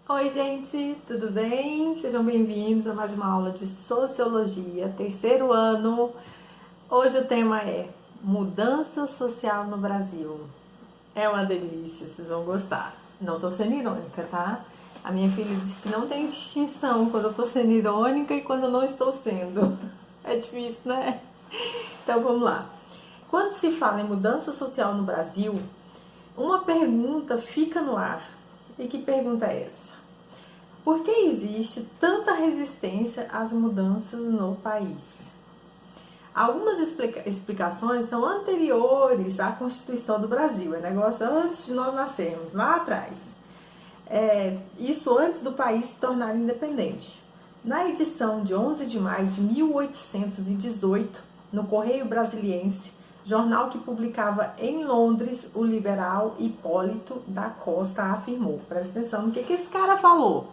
Oi, gente, tudo bem? Sejam bem-vindos a mais uma aula de Sociologia, terceiro ano. Hoje o tema é Mudança Social no Brasil. É uma delícia, vocês vão gostar. Não tô sendo irônica, tá? A minha filha disse que não tem distinção quando eu tô sendo irônica e quando eu não estou sendo. É difícil, né? Então vamos lá. Quando se fala em mudança social no Brasil, uma pergunta fica no ar. E que pergunta é essa? Por que existe tanta resistência às mudanças no país? Algumas explicações são anteriores à Constituição do Brasil, é negócio antes de nós nascermos, lá atrás. Isso antes do país se tornar independente. Na edição de 11 de maio de 1818, no Correio Brasiliense, jornal que publicava em Londres, o liberal Hipólito da Costa afirmou. Presta atenção no que esse cara falou.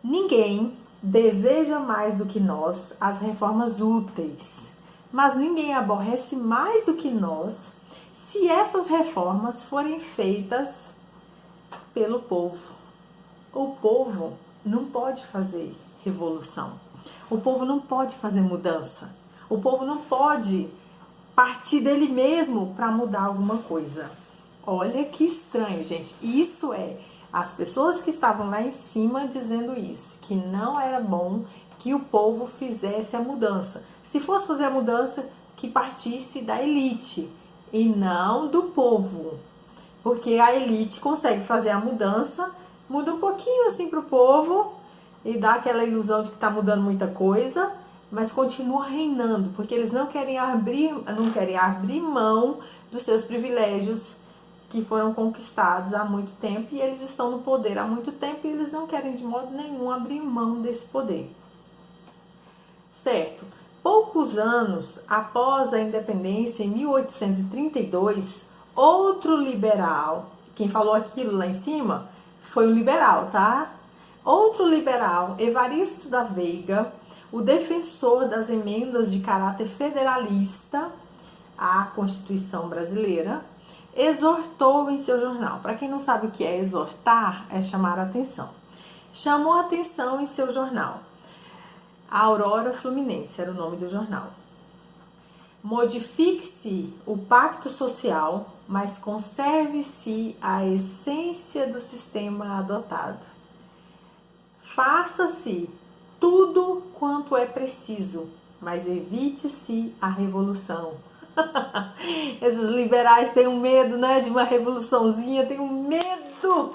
Ninguém deseja mais do que nós as reformas úteis, mas ninguém aborrece mais do que nós se essas reformas forem feitas pelo povo. O povo não pode fazer revolução, o povo não pode fazer mudança, o povo não pode partir dele mesmo para mudar alguma coisa. Olha que estranho, gente. Isso é as pessoas que estavam lá em cima dizendo isso, que não era bom que o povo fizesse a mudança. Se fosse fazer a mudança, que partisse da elite e não do povo. Porque a elite consegue fazer a mudança, muda um pouquinho assim para o povo e dá aquela ilusão de que está mudando muita coisa, mas continua reinando, porque eles não querem abrir mão dos seus privilégios que foram conquistados há muito tempo e eles estão no poder há muito tempo e eles não querem de modo nenhum abrir mão desse poder. Certo? Poucos anos após a independência, em 1832, outro liberal, quem falou aquilo lá em cima foi um liberal, tá? Outro liberal, Evaristo da Veiga, o defensor das emendas de caráter federalista à Constituição brasileira, exortou em seu jornal. Para quem não sabe o que é exortar, é chamar a atenção. Chamou a atenção em seu jornal. A Aurora Fluminense era o nome do jornal. Modifique-se o pacto social, mas conserve-se a essência do sistema adotado. Faça-se tudo quanto é preciso, mas evite-se a revolução. Esses liberais têm um medo, né, de uma revoluçãozinha, têm um medo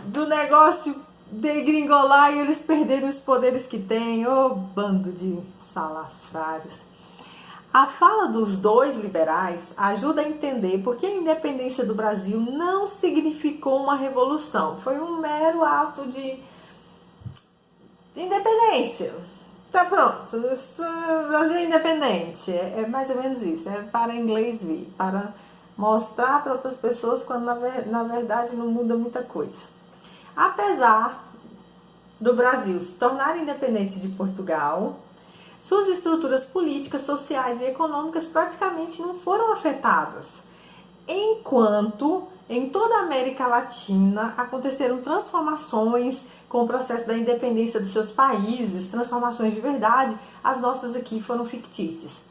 do negócio degringolar e eles perderem os poderes que têm. Ô, bando de salafrários. A fala dos dois liberais ajuda a entender por que a independência do Brasil não significou uma revolução. Foi um mero ato de independência. Tá pronto, o Brasil é independente, é mais ou menos isso, é para inglês ver, para mostrar para outras pessoas quando na verdade não muda muita coisa. Apesar do Brasil se tornar independente de Portugal, suas estruturas políticas, sociais e econômicas praticamente não foram afetadas, enquanto em toda a América Latina aconteceram transformações com o processo da independência dos seus países, transformações de verdade, as nossas aqui foram fictícias.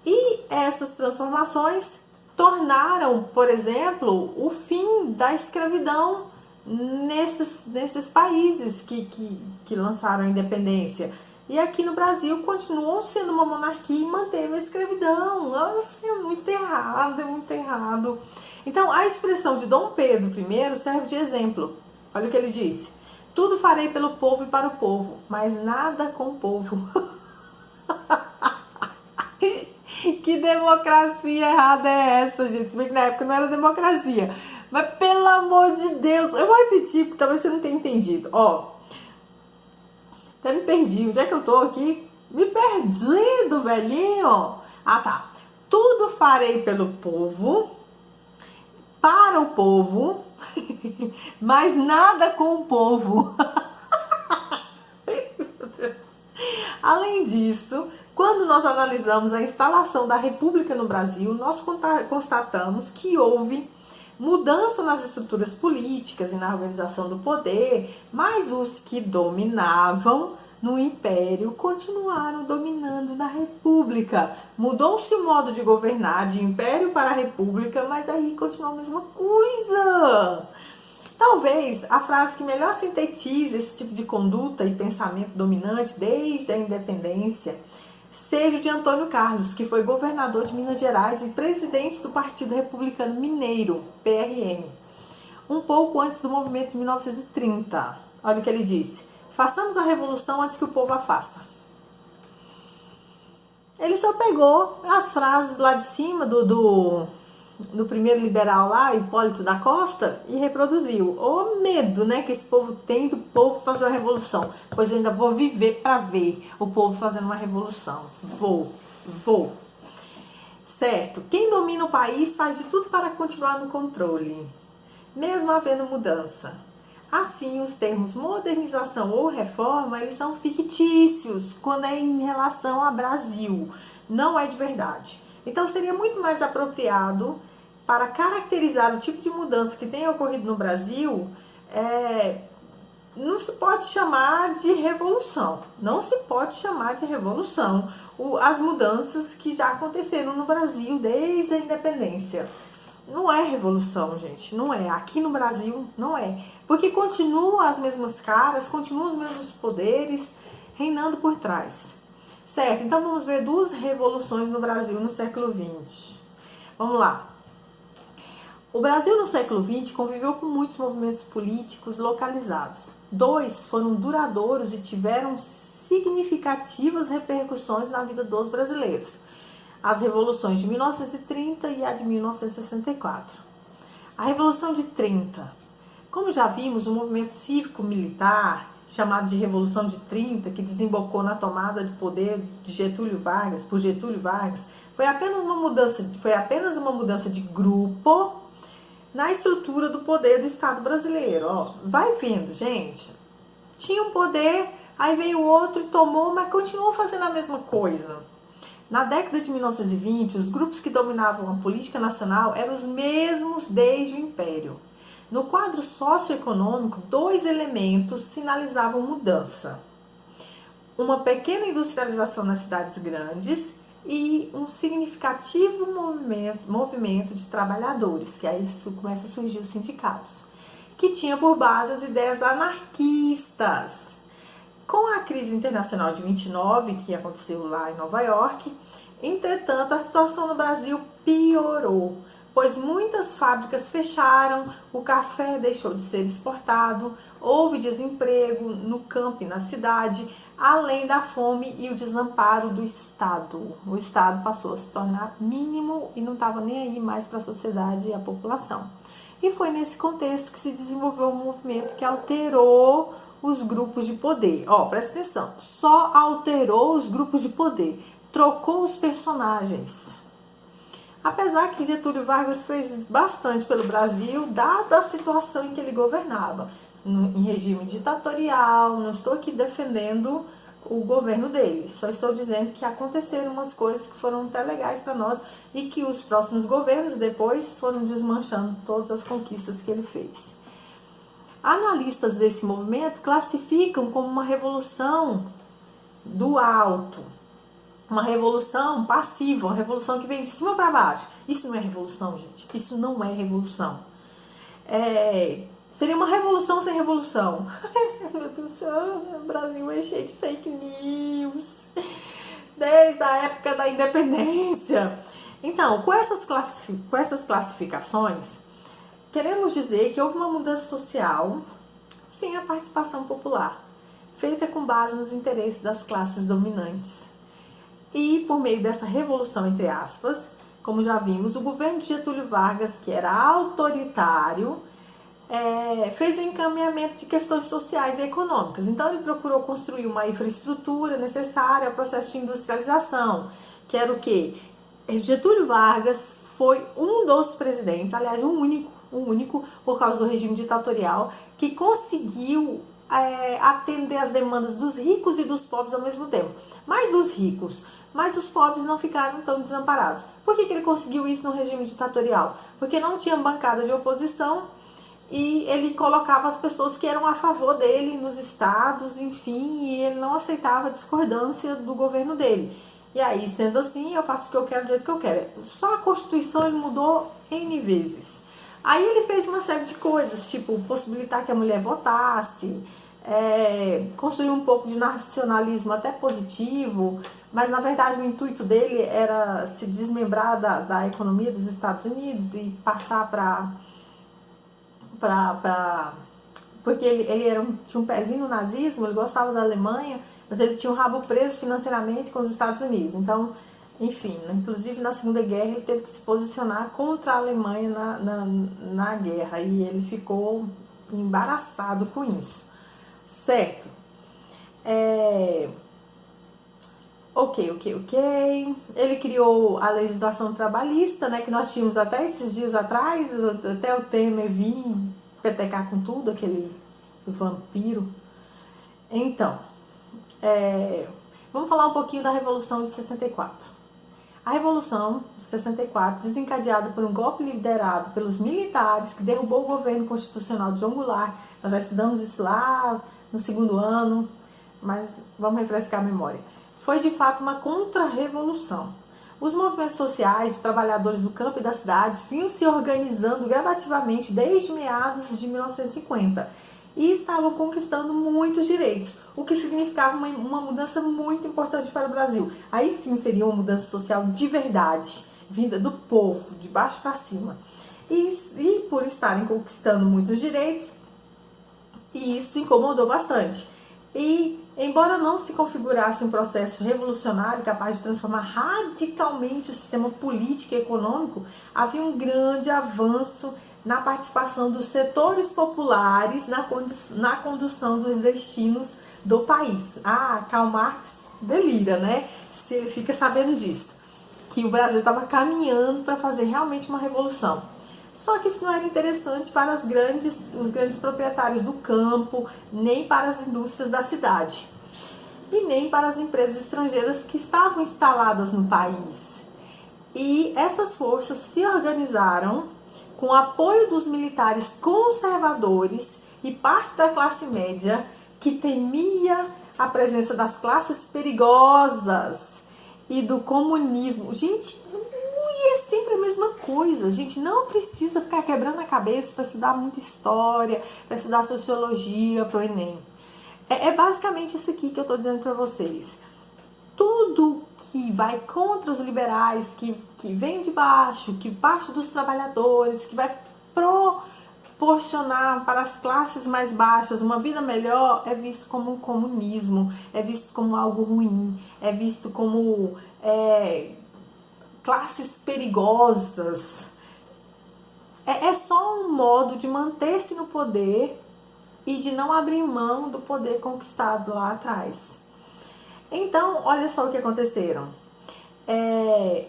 E essas transformações tornaram, por exemplo, o fim da escravidão nesses países que lançaram a independência. E aqui no Brasil continuou sendo uma monarquia e manteve a escravidão. Assim, é muito errado, é muito errado. Então, a expressão de Dom Pedro I serve de exemplo. Olha o que ele disse. Tudo farei pelo povo e para o povo, mas nada com o povo. Que democracia errada é essa, gente? Se bem que na época não era democracia. Mas, pelo amor de Deus, eu vou repetir, porque talvez você não tenha entendido. Até me perdi. Onde é que eu tô aqui? Me perdi do velhinho. Ah, tá. Tudo farei pelo povo, para o povo, mas nada com o povo. Além disso, quando nós analisamos a instalação da República no Brasil, nós constatamos que houve mudança nas estruturas políticas e na organização do poder, mas os que dominavam no Império continuaram dominando na República. Mudou-se o modo de governar de Império para República, mas aí continuou a mesma coisa. Talvez a frase que melhor sintetize esse tipo de conduta e pensamento dominante desde a independência seja o de Antônio Carlos, que foi governador de Minas Gerais e presidente do Partido Republicano Mineiro, PRM, um pouco antes do movimento de 1930. Olha o que ele disse: façamos a revolução antes que o povo a faça. Ele só pegou as frases lá de cima do primeiro liberal lá, Hipólito da Costa, e reproduziu. O medo, né, que esse povo tem do povo fazer uma revolução. Pois eu ainda vou viver para ver o povo fazendo uma revolução. Vou. Certo? Quem domina o país faz de tudo para continuar no controle, mesmo havendo mudança. Assim, os termos modernização ou reforma, eles são fictícios quando é em relação ao Brasil. Não é de verdade. Então, seria muito mais apropriado para caracterizar o tipo de mudança que tem ocorrido no Brasil, não se pode chamar de revolução. Não se pode chamar de revolução as mudanças que já aconteceram no Brasil desde a independência. Não é revolução, gente. Não é. Aqui no Brasil, não é. Porque continuam as mesmas caras, continuam os mesmos poderes reinando por trás. Certo? Então, vamos ver duas revoluções no Brasil no século XX. Vamos lá. O Brasil no século XX conviveu com muitos movimentos políticos localizados. Dois foram duradouros e tiveram significativas repercussões na vida dos brasileiros: as revoluções de 1930 e a de 1964. A Revolução de 30. Como já vimos, o movimento cívico-militar, chamado de Revolução de 30, que desembocou na tomada de poder de Getúlio Vargas, foi apenas uma mudança de grupo na estrutura do poder do Estado brasileiro. Ó, vai vendo, gente. Tinha um poder, aí veio outro e tomou, mas continuou fazendo a mesma coisa. Na década de 1920, os grupos que dominavam a política nacional eram os mesmos desde o Império. No quadro socioeconômico, dois elementos sinalizavam mudança: uma pequena industrialização nas cidades grandes e um significativo movimento de trabalhadores, que aí começa a surgir os sindicatos, que tinha por base as ideias anarquistas. Com a crise internacional de 29, que aconteceu lá em Nova York, entretanto, a situação no Brasil piorou, pois muitas fábricas fecharam, o café deixou de ser exportado, houve desemprego no campo e na cidade, além da fome e o desamparo do Estado. O Estado passou a se tornar mínimo e não estava nem aí mais para a sociedade e a população. E foi nesse contexto que se desenvolveu um movimento que alterou os grupos de poder. Ó, presta atenção, só alterou os grupos de poder, trocou os personagens. Apesar que Getúlio Vargas fez bastante pelo Brasil, dada a situação em que ele governava, em regime ditatorial. Não estou aqui defendendo o governo dele, só estou dizendo que aconteceram umas coisas que foram até legais para nós e que os próximos governos depois foram desmanchando todas as conquistas que ele fez. Analistas desse movimento classificam como uma revolução do alto, uma revolução passiva, uma revolução que vem de cima para baixo. Isso não é revolução, gente. Isso não é revolução. Seria uma revolução sem revolução. Meu Deus do céu, o Brasil é cheio de fake news desde a época da independência. Então, com essas classificações, queremos dizer que houve uma mudança social sem a participação popular, feita com base nos interesses das classes dominantes. E por meio dessa revolução, entre aspas, como já vimos, o governo de Getúlio Vargas, que era autoritário, fez o encaminhamento de questões sociais e econômicas. Então ele procurou construir uma infraestrutura necessária ao processo de industrialização, que era o quê? Getúlio Vargas foi um dos presidentes, aliás, o único por causa do regime ditatorial, que conseguiu atender as demandas dos ricos e dos pobres ao mesmo tempo. Mais dos ricos, mas os pobres não ficaram tão desamparados. Por que ele conseguiu isso no regime ditatorial? Porque não tinha bancada de oposição e ele colocava as pessoas que eram a favor dele nos estados, enfim, e ele não aceitava a discordância do governo dele. E aí, sendo assim, eu faço o que eu quero do jeito que eu quero. Só a Constituição ele mudou N vezes. Aí ele fez uma série de coisas, tipo possibilitar que a mulher votasse, construir um pouco de nacionalismo até positivo, mas na verdade o intuito dele era se desmembrar da economia dos Estados Unidos e passar porque ele tinha um pezinho no nazismo, ele gostava da Alemanha, mas ele tinha o rabo preso financeiramente com os Estados Unidos. Então, enfim, inclusive na Segunda Guerra ele teve que se posicionar contra a Alemanha na guerra e ele ficou embaraçado com isso, certo? Ok. Ele criou a legislação trabalhista, né, que nós tínhamos até esses dias atrás, até o Temer vir petecar com tudo, aquele vampiro. Então, vamos falar um pouquinho da Revolução de 64. A Revolução de 64, desencadeada por um golpe liderado pelos militares que derrubou o governo constitucional de João Goulart. Nós já estudamos isso lá no segundo ano, mas vamos refrescar a memória. Foi de fato uma contra-revolução. Os movimentos sociais de trabalhadores do campo e da cidade vinham se organizando gradativamente desde meados de 1950 e estavam conquistando muitos direitos, o que significava uma mudança muito importante para o Brasil. Aí sim seria uma mudança social de verdade, vinda do povo, de baixo para cima. E por estarem conquistando muitos direitos, isso incomodou bastante. E, embora não se configurasse um processo revolucionário capaz de transformar radicalmente o sistema político e econômico, havia um grande avanço na participação dos setores populares na condução dos destinos do país. Karl Marx delira, né? Se ele fica sabendo disso, que o Brasil estava caminhando para fazer realmente uma revolução. Só que isso não era interessante para os grandes proprietários do campo, nem para as indústrias da cidade, e nem para as empresas estrangeiras que estavam instaladas no país. E essas forças se organizaram com o apoio dos militares conservadores e parte da classe média que temia a presença das classes perigosas e do comunismo. Gente, é sempre a mesma coisa. A gente não precisa ficar quebrando a cabeça para estudar muita história, para estudar sociologia, para o Enem. É basicamente isso aqui que eu estou dizendo para vocês. Tudo que vai contra os liberais, que vem de baixo, que parte dos trabalhadores, que vai proporcionar para as classes mais baixas uma vida melhor, é visto como um comunismo, é visto como algo ruim, é visto como classes perigosas. É só um modo de manter-se no poder e de não abrir mão do poder conquistado lá atrás. Então, olha só o que aconteceram.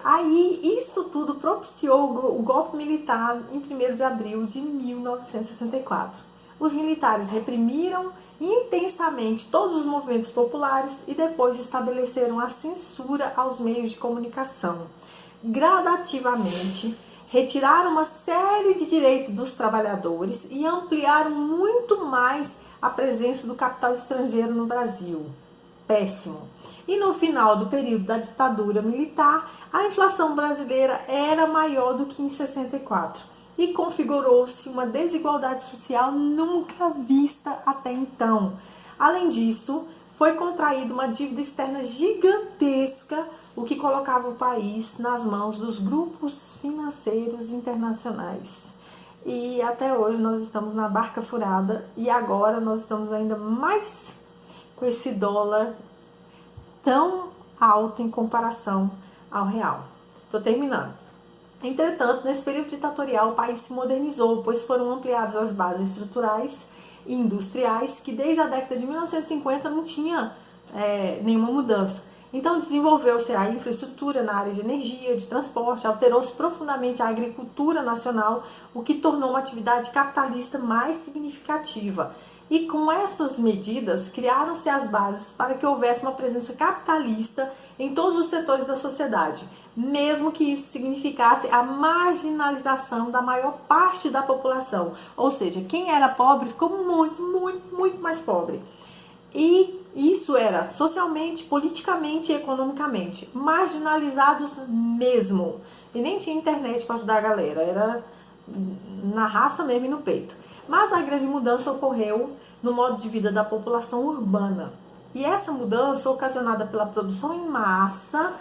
Aí, isso tudo propiciou o golpe militar em 1º de abril de 1964. Os militares reprimiram intensamente todos os movimentos populares e depois estabeleceram a censura aos meios de comunicação. Gradativamente, retiraram uma série de direitos dos trabalhadores e ampliaram muito mais a presença do capital estrangeiro no Brasil. Péssimo. E no final do período da ditadura militar, a inflação brasileira era maior do que em 64 e configurou-se uma desigualdade social nunca vista até então. Além disso, foi contraída uma dívida externa gigantesca, o que colocava o país nas mãos dos grupos financeiros internacionais. E até hoje nós estamos na barca furada e agora nós estamos ainda mais com esse dólar tão alto em comparação ao real. Estou terminando. Entretanto, nesse período ditatorial, o país se modernizou, pois foram ampliadas as bases estruturais e industriais, que desde a década de 1950 não tinha nenhuma mudança. Então, desenvolveu-se a infraestrutura na área de energia, de transporte, alterou-se profundamente a agricultura nacional, o que tornou uma atividade capitalista mais significativa. E com essas medidas, criaram-se as bases para que houvesse uma presença capitalista em todos os setores da sociedade, mesmo que isso significasse a marginalização da maior parte da população. Ou seja, quem era pobre ficou muito mais pobre. E isso era socialmente, politicamente e economicamente marginalizados mesmo. E nem tinha internet para ajudar a galera, era na raça mesmo e no peito. Mas a grande mudança ocorreu no modo de vida da população urbana. E essa mudança, ocasionada pela produção em massa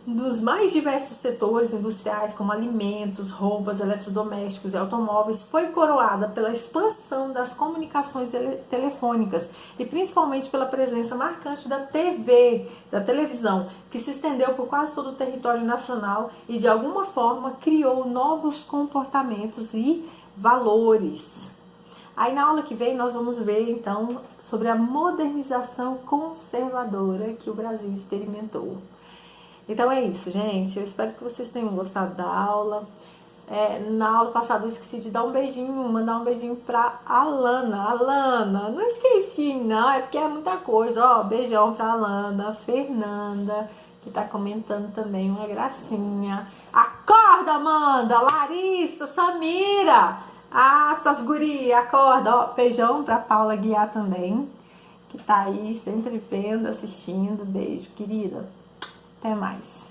dos mais diversos setores industriais, como alimentos, roupas, eletrodomésticos e automóveis, foi coroada pela expansão das comunicações telefônicas e principalmente pela presença marcante da TV, da televisão, que se estendeu por quase todo o território nacional e de alguma forma criou novos comportamentos e valores. Aí na aula que vem nós vamos ver então sobre a modernização conservadora que o Brasil experimentou. Então é isso, gente. Eu espero que vocês tenham gostado da aula. Na aula passada eu esqueci de dar um beijinho, mandar um beijinho pra Alana. Alana, não esqueci não, é porque é muita coisa. Ó, beijão pra Alana, Fernanda, que tá comentando também, uma gracinha. Acorda, Amanda, Larissa, Samira. Ah, essas gurias, acorda. Ó, beijão pra Paula Guiar também, que tá aí sempre vendo, assistindo. Beijo, querida. Até mais.